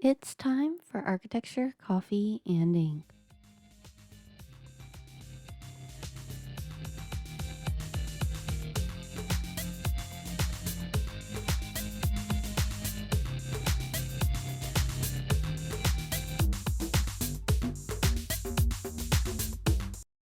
It's time for architecture, coffee, and ink.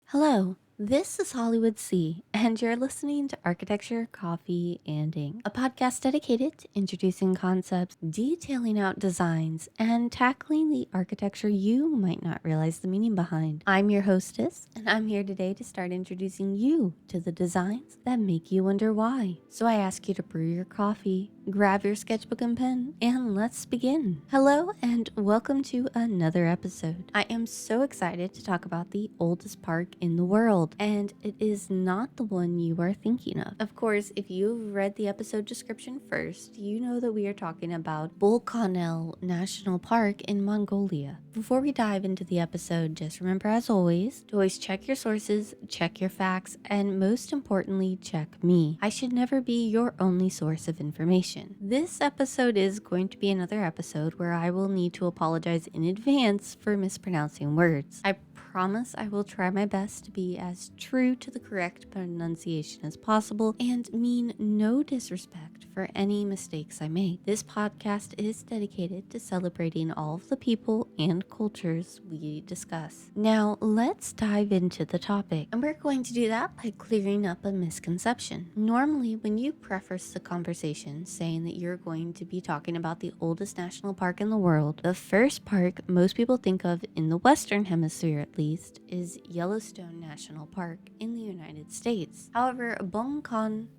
Hello, this is Hollywood C, and you're listening to Architecture, Coffee, and Ink, a podcast dedicated to introducing concepts, detailing out designs, and tackling the architecture you might not realize the meaning behind. I'm your hostess, and I'm here today to start introducing you to the designs that make you wonder why. So I ask you to brew your coffee, grab your sketchbook and pen, and let's begin. Hello, and welcome to another episode. I am so excited to talk about the oldest park in the world, and it is not the one you are thinking of. Of course, if you've read the episode description first, you know that we are talking about Bogd National Park in Mongolia. Before we dive into the episode, just remember, as always, to always check your sources, check your facts, and most importantly, check me. I should never be your only source of information. This episode is going to be another episode where I will need to apologize in advance for mispronouncing words. I promise I will try my best to be as true to the correct pronunciation as possible and mean no disrespect for any mistakes I make. This podcast is dedicated to celebrating all of the people and cultures we discuss. Now, let's dive into the topic, and we're going to do that by clearing up a misconception. Normally, when you preface the conversation saying that you're going to be talking about the oldest national park in the world, the first park most people think of in the Western Hemisphere at least is Yellowstone National Park in the United States. However, Bogd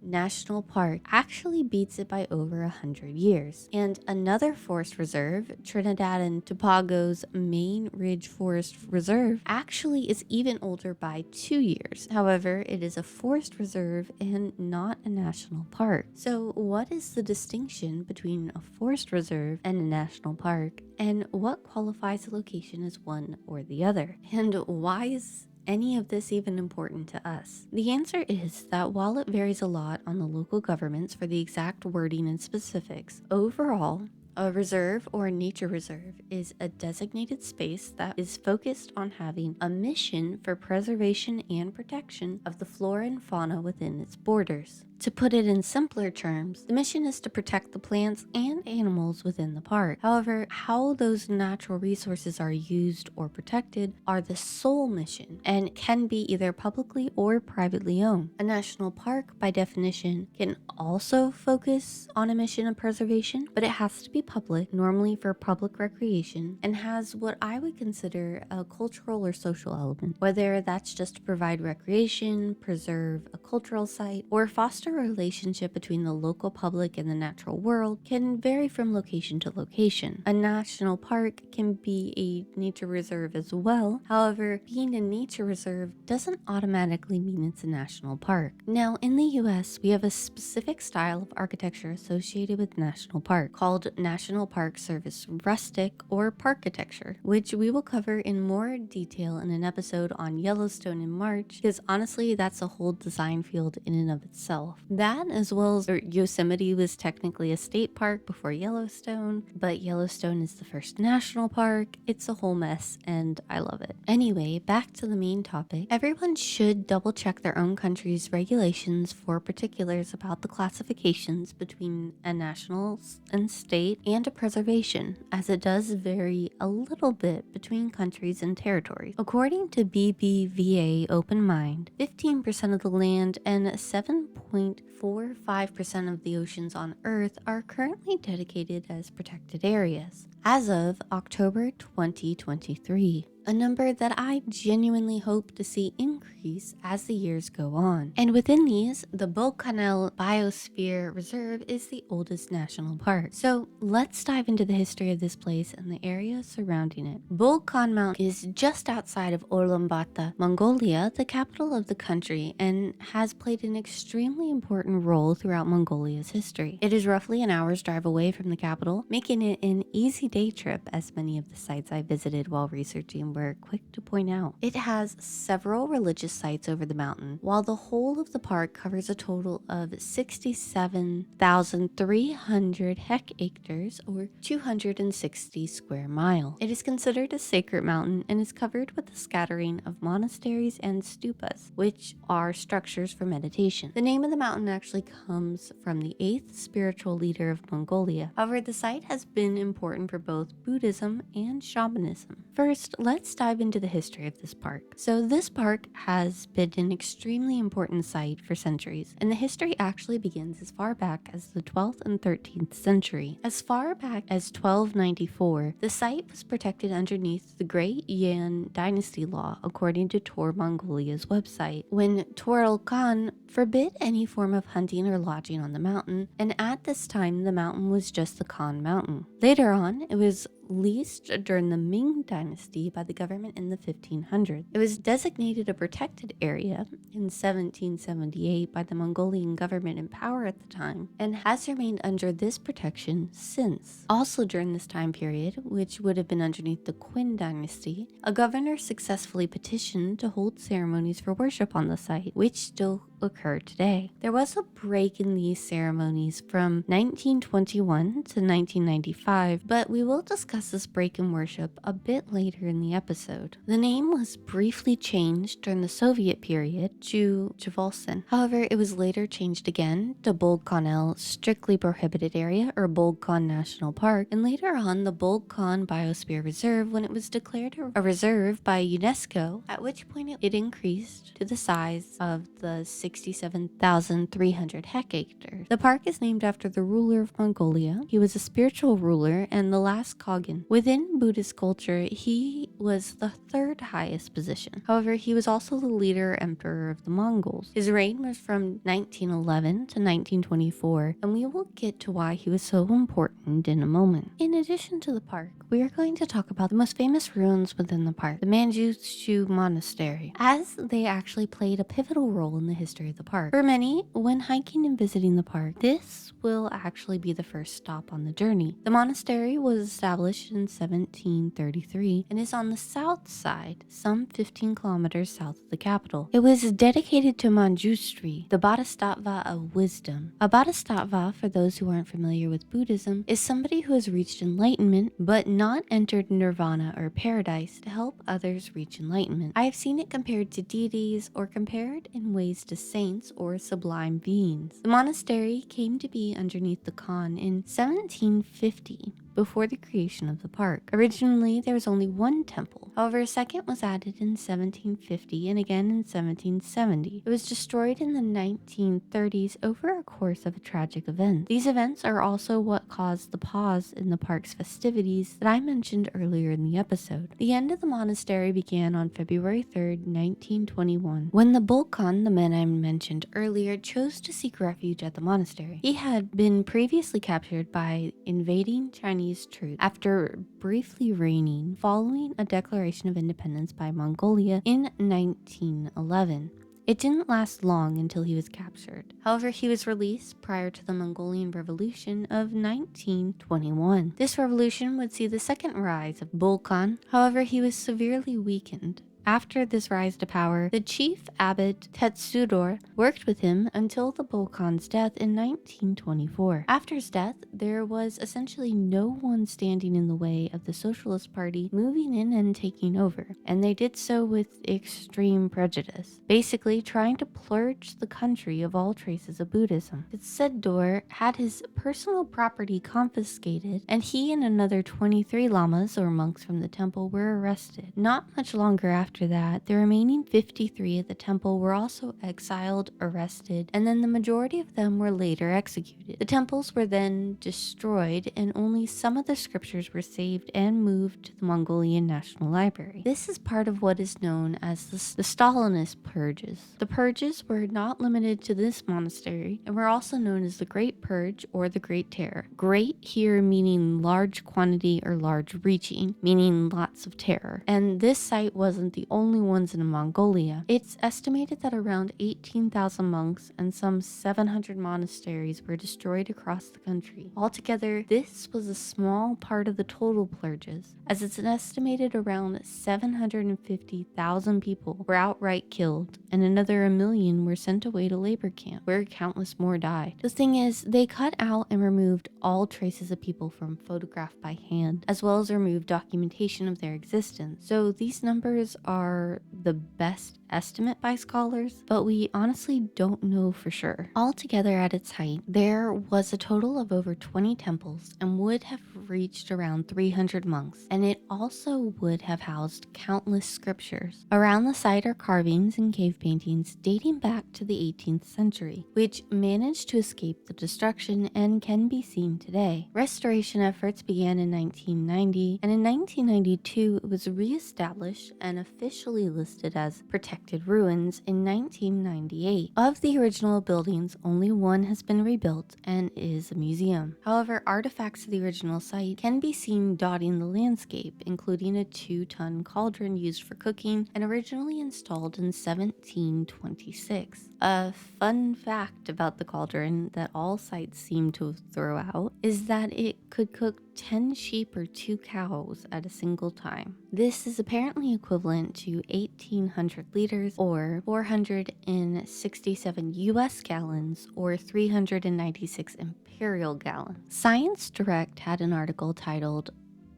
National Park actually beats it by over 100 years. And another forest reserve, Trinidad and Tobago's Main Ridge Forest Reserve, actually is even older by 2 years. However, it is a forest reserve and not a national park. So what is the distinction between a forest reserve and a national park? And what qualifies a location as one or the other? And why is any of this even important to us? The answer is that while it varies a lot on the local governments for the exact wording and specifics, overall, a reserve or a nature reserve is a designated space that is focused on having a mission for preservation and protection of the flora and fauna within its borders. To put it in simpler terms, the mission is to protect the plants and animals within the park. However, how those natural resources are used or protected are the sole mission and can be either publicly or privately owned. A national park, by definition, can also focus on a mission of preservation, but it has to be public, normally for public recreation, and has what I would consider a cultural or social element, whether that's just to provide recreation, preserve a cultural site, or foster a relationship between the local public and the natural world can vary from location to location. A national park can be a nature reserve as well. However, being a nature reserve doesn't automatically mean it's a national park. Now, in the US, we have a specific style of architecture associated with national park called National Park Service rustic or parkitecture, which we will cover in more detail in an episode on Yellowstone in March, because honestly, that's a whole design field in and of itself. That, as well as Yosemite was technically a state park before Yellowstone, but Yellowstone is the first national park. It's a whole mess, and I love it. Anyway, back to the main topic. Everyone should double check their own country's regulations for particulars about the classifications between a national and state and a preservation, as it does vary a little bit between countries and territories. According to BBVA Open Mind, 15% of the land and 7.45% of the oceans on Earth are currently dedicated as protected areas as of October 2023. A number that I genuinely hope to see increase as the years go on. And within these, the Bogd Biosphere Reserve is the oldest national park. So let's dive into the history of this place and the area surrounding it. Bogd Mountain is just outside of Ulaanbaatar, Mongolia, the capital of the country, and has played an extremely important role throughout Mongolia's history. It is roughly an hour's drive away from the capital, making it an easy day trip, as many of the sites I visited while researching we're quick to point out. It has several religious sites over the mountain, while the whole of the park covers a total of 67,300 hectares or 260 square miles. It is considered a sacred mountain and is covered with a scattering of monasteries and stupas, which are structures for meditation. The name of the mountain actually comes from the 8th spiritual leader of Mongolia. However, the site has been important for both Buddhism and shamanism. First, let's dive into the history of this park. So this park has been an extremely important site for centuries, and the history actually begins as far back as the 12th and 13th century. As far back as 1294, the site was protected underneath the Great Yan dynasty law, according to Tour Mongolia's website, when Toral Khan forbid any form of hunting or lodging on the mountain, and at this time the mountain was just the Khan Mountain. Later on, it was leased during the Ming dynasty by the government in the 1500s. It was designated a protected area in 1778 by the Mongolian government in power at the time, and has remained under this protection since. Also during this time period, which would have been underneath the Qin dynasty, a governor successfully petitioned to hold ceremonies for worship on the site, which still occur today. There was a break in these ceremonies from 1921 to 1995, but we will discuss this break in worship a bit later in the episode. The name was briefly changed during the Soviet period to Javolsin. However, it was later changed again to Bogd strictly prohibited area or Bogd National Park, and later on the Bogd Biosphere Reserve when it was declared a reserve by UNESCO, at which point it increased to the size of the 67,300 hectares. The park is named after the ruler of Mongolia. He was a spiritual ruler and the last Khagan. Within Buddhist culture, he was the third highest position. However, he was also the leader emperor of the Mongols. His reign was from 1911 to 1924, and we will get to why he was so important in a moment. In addition to the park, we are going to talk about the most famous ruins within the park, the Manzushire Monastery, as they actually played a pivotal role in the history of the park. For many, when hiking and visiting the park, this will actually be the first stop on the journey. The monastery was established in 1733 and is on the south side, some 15 kilometers south of the capital. It was dedicated to Manjushri, the Bodhisattva of wisdom. A Bodhisattva, for those who aren't familiar with Buddhism, is somebody who has reached enlightenment but not entered nirvana or paradise to help others reach enlightenment. I have seen it compared to deities or compared in ways to saints or sublime beings. The monastery came to be underneath the Khan in 1750. Before the creation of the park. Originally, there was only one temple. However, a second was added in 1750 and again in 1770. It was destroyed in the 1930s over a course of a tragic event. These events are also what caused the pause in the park's festivities that I mentioned earlier in the episode. The end of the monastery began on February 3rd, 1921, when the Bogd, the man I mentioned earlier, chose to seek refuge at the monastery. He had been previously captured by invading Chinese troops after briefly reigning following a declaration of independence by Mongolia in 1911. It didn't last long until he was captured. However, he was released prior to the Mongolian Revolution of 1921. This revolution would see the second rise of Bogd. However, he was severely weakened. After this rise to power, the chief abbot Tetsudor worked with him until the Bogd's death in 1924. After his death, there was essentially no one standing in the way of the Socialist Party moving in and taking over, and they did so with extreme prejudice, basically trying to purge the country of all traces of Buddhism. Tetsudor had his personal property confiscated, and he and another 23 lamas or monks from the temple were arrested. Not much longer after that, the remaining 53 at the temple were also exiled, arrested, and then the majority of them were later executed. The temples were then destroyed, and only some of the scriptures were saved and moved to the Mongolian National Library. This is part of what is known as the Stalinist Purges. The Purges were not limited to this monastery, and were also known as the Great Purge or the Great Terror. Great here meaning large quantity or large reaching, meaning lots of terror. And this site wasn't the the only ones in Mongolia. It's estimated that around 18,000 monks and some 700 monasteries were destroyed across the country. Altogether, this was a small part of the total purges, as it's an estimated around 750,000 people were outright killed, and another 1 million were sent away to labor camp, where countless more died. The thing is, they cut out and removed all traces of people from photographed by hand, as well as removed documentation of their existence. So these numbers are the best estimate by scholars, but we honestly don't know for sure. Altogether, at its height, there was a total of over 20 temples and would have reached around 300 monks, and it also would have housed countless scriptures. Around the site are carvings and cave paintings dating back to the 18th century, which managed to escape the destruction and can be seen today. Restoration efforts began in 1990, and in 1992 it was re-established and officially listed as protected ruins in 1998. Of the original buildings, only one has been rebuilt and is a museum. However, artifacts of the original site can be seen dotting the landscape, including a 2-ton cauldron used for cooking and originally installed in 1726. A fun fact about the cauldron that all sites seem to throw out is that it could cook 10 sheep or 2 cows at a single time. This is apparently equivalent to 1,800 liters or 467 US gallons or 396 imperial gallons. Science Direct had an article titled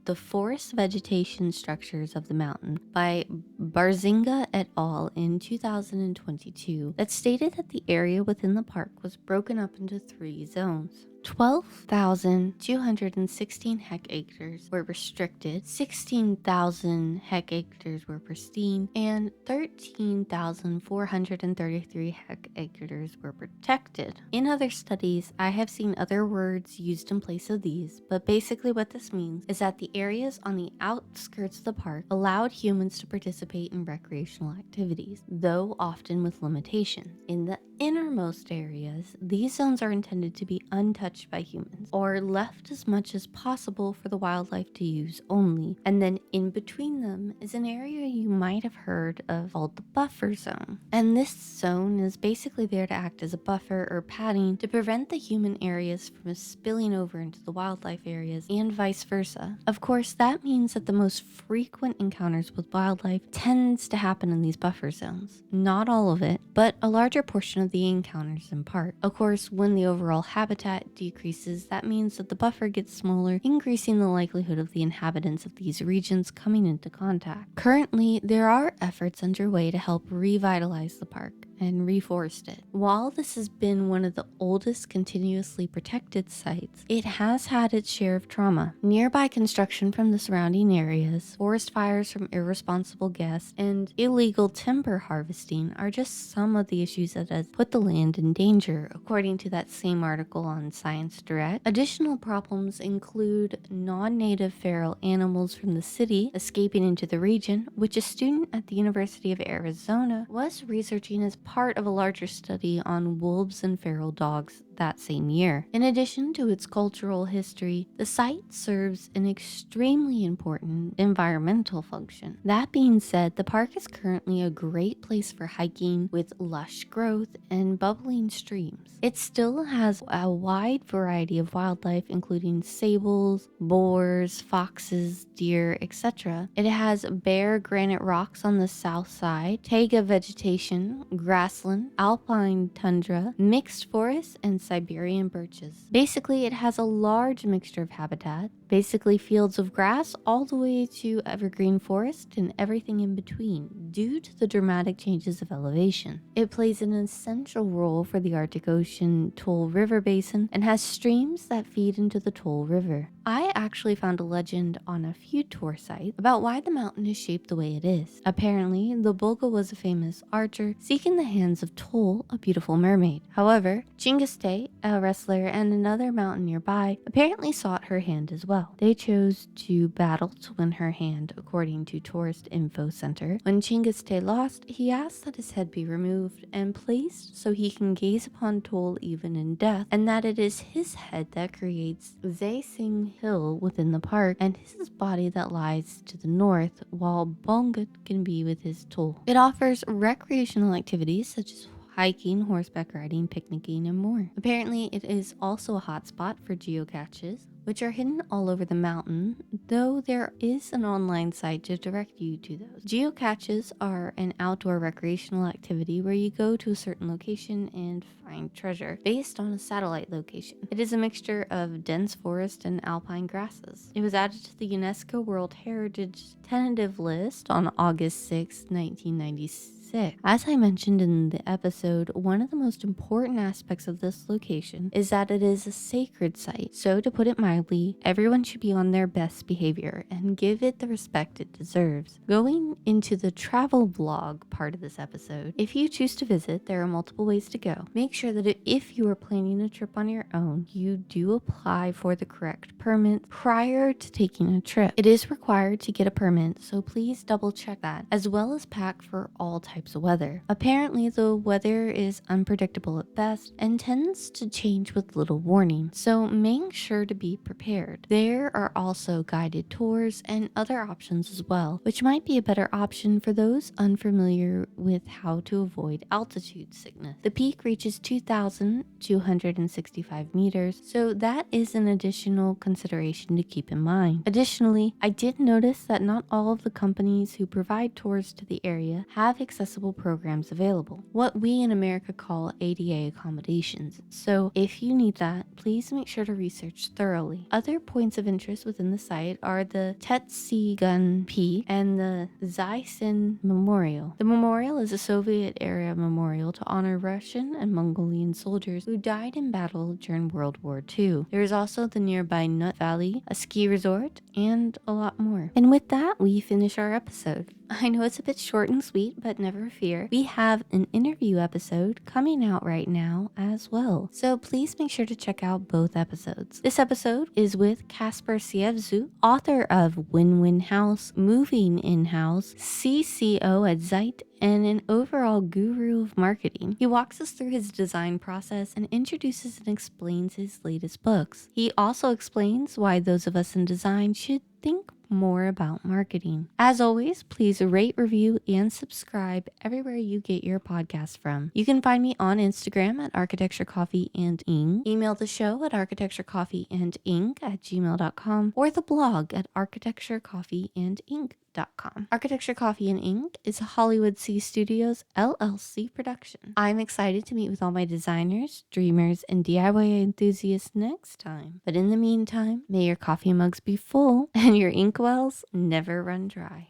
"The Forest Vegetation Structures of the Mountain" by Barzinga et al. In 2022 that stated that the area within the park was broken up into 3 zones. 12,216 hectares were restricted, 16,000 hectares were pristine, and 13,433 hectares were protected. In other studies, I have seen other words used in place of these, but basically what this means is that the areas on the outskirts of the park allowed humans to participate in recreational activities, though often with limitations. In the innermost areas, these zones are intended to be untouched by humans, or left as much as possible for the wildlife to use only. And then in between them is an area you might have heard of called the buffer zone. And this zone is basically there to act as a buffer or padding to prevent the human areas from spilling over into the wildlife areas and vice versa. Of course, that means that the most frequent encounters with wildlife tends to happen in these buffer zones. Not all of it, but a larger portion of the encounters in part. Of course, when the overall habitat decreases, that means that the buffer gets smaller, increasing the likelihood of the inhabitants of these regions coming into contact. Currently, there are efforts underway to help revitalize the park and reforest it. While this has been one of the oldest continuously protected sites, it has had its share of trauma. Nearby construction from the surrounding areas, forest fires from irresponsible guests, and illegal timber harvesting are just some of the issues that have put the land in danger, according to that same article on Science Direct. Additional problems include non-native feral animals from the city escaping into the region, which a student at the University of Arizona was researching as part of a larger study on wolves and feral dogs that same year. In addition to its cultural history, the site serves an extremely important environmental function. That being said, the park is currently a great place for hiking with lush growth and bubbling streams. It still has a wide variety of wildlife, including sables, boars, foxes, deer, etc. It has bare granite rocks on the south side, taiga vegetation, grassland, alpine tundra, mixed forests, and Siberian birches. Basically, it has a large mixture of habitat, basically fields of grass all the way to evergreen forest and everything in between, due to the dramatic changes of elevation. It plays an essential role for the Arctic Ocean Tole River Basin and has streams that feed into the Tole River. I actually found a legend on a few tour sites about why the mountain is shaped the way it is. Apparently, the Bulga was a famous archer seeking the hands of Tole, a beautiful mermaid. However, Chingaste, a wrestler, and another mountain nearby apparently sought her hand as well. well. They chose to battle to win her hand, according to Tourist Info Center. When Chinggis lost, he asked that his head be removed and placed so he can gaze upon Tol even in death, and that it is his head that creates Zay Sing Hill within the park, and his body that lies to the north, while Bogd can be with his Tol. It offers recreational activities such as hiking, horseback riding, picnicking, and more. Apparently, it is also a hotspot for geocaches, which are hidden all over the mountain, though there is an online site to direct you to those. Geocaches are an outdoor recreational activity where you go to a certain location and find treasure based on a satellite location. It is a mixture of dense forest and alpine grasses. It was added to the UNESCO World Heritage tentative list on August 6, 1996. As I mentioned in the episode, one of the most important aspects of this location is that it is a sacred site. So to put it mildly, everyone should be on their best behavior and give it the respect it deserves. Going into the travel vlog part of this episode, if you choose to visit, there are multiple ways to go. Make sure that if you are planning a trip on your own, you do apply for the correct permit prior to taking a trip. It is required to get a permit, so please double check that, as well as pack for all types of weather. Apparently, the weather is unpredictable at best and tends to change with little warning, so make sure to be prepared. There are also guided tours and other options as well, which might be a better option for those unfamiliar with how to avoid altitude sickness. The peak reaches 2,265 meters, so that is an additional consideration to keep in mind. Additionally, I did notice that not all of the companies who provide tours to the area have accessible programs available, what we in America call ADA accommodations. So if you need that, please make sure to research thoroughly. Other points of interest within the site are the Tetsigun Peak and the Zaisin Memorial. The memorial is a Soviet-era memorial to honor Russian and Mongolian soldiers who died in battle during World War II. There is also the nearby Nut Valley, a ski resort, and a lot more. And with that, we finish our episode. I know it's a bit short and sweet, but never fear. We have an interview episode coming out right now as well. So please make sure to check out both episodes. This episode is with Kasper Sievzu, author of Win-Win House, Moving In-House, CCO at Zeit, and an overall guru of marketing. He walks us through his design process and introduces and explains his latest books. He also explains why those of us in design should think more about marketing. As always, please rate, review, and subscribe everywhere you get your podcast from. You can find me on Instagram at Architecture Coffee and Ink, email the show at architecturecoffeeandink@gmail.com, or the blog at architecturecoffeeandink.com. Architecture Coffee and Ink is a Hollywood C Studios LLC production. I'm excited to meet with all my designers, dreamers, and DIY enthusiasts next time. But in the meantime, may your coffee mugs be full and your ink wells never run dry.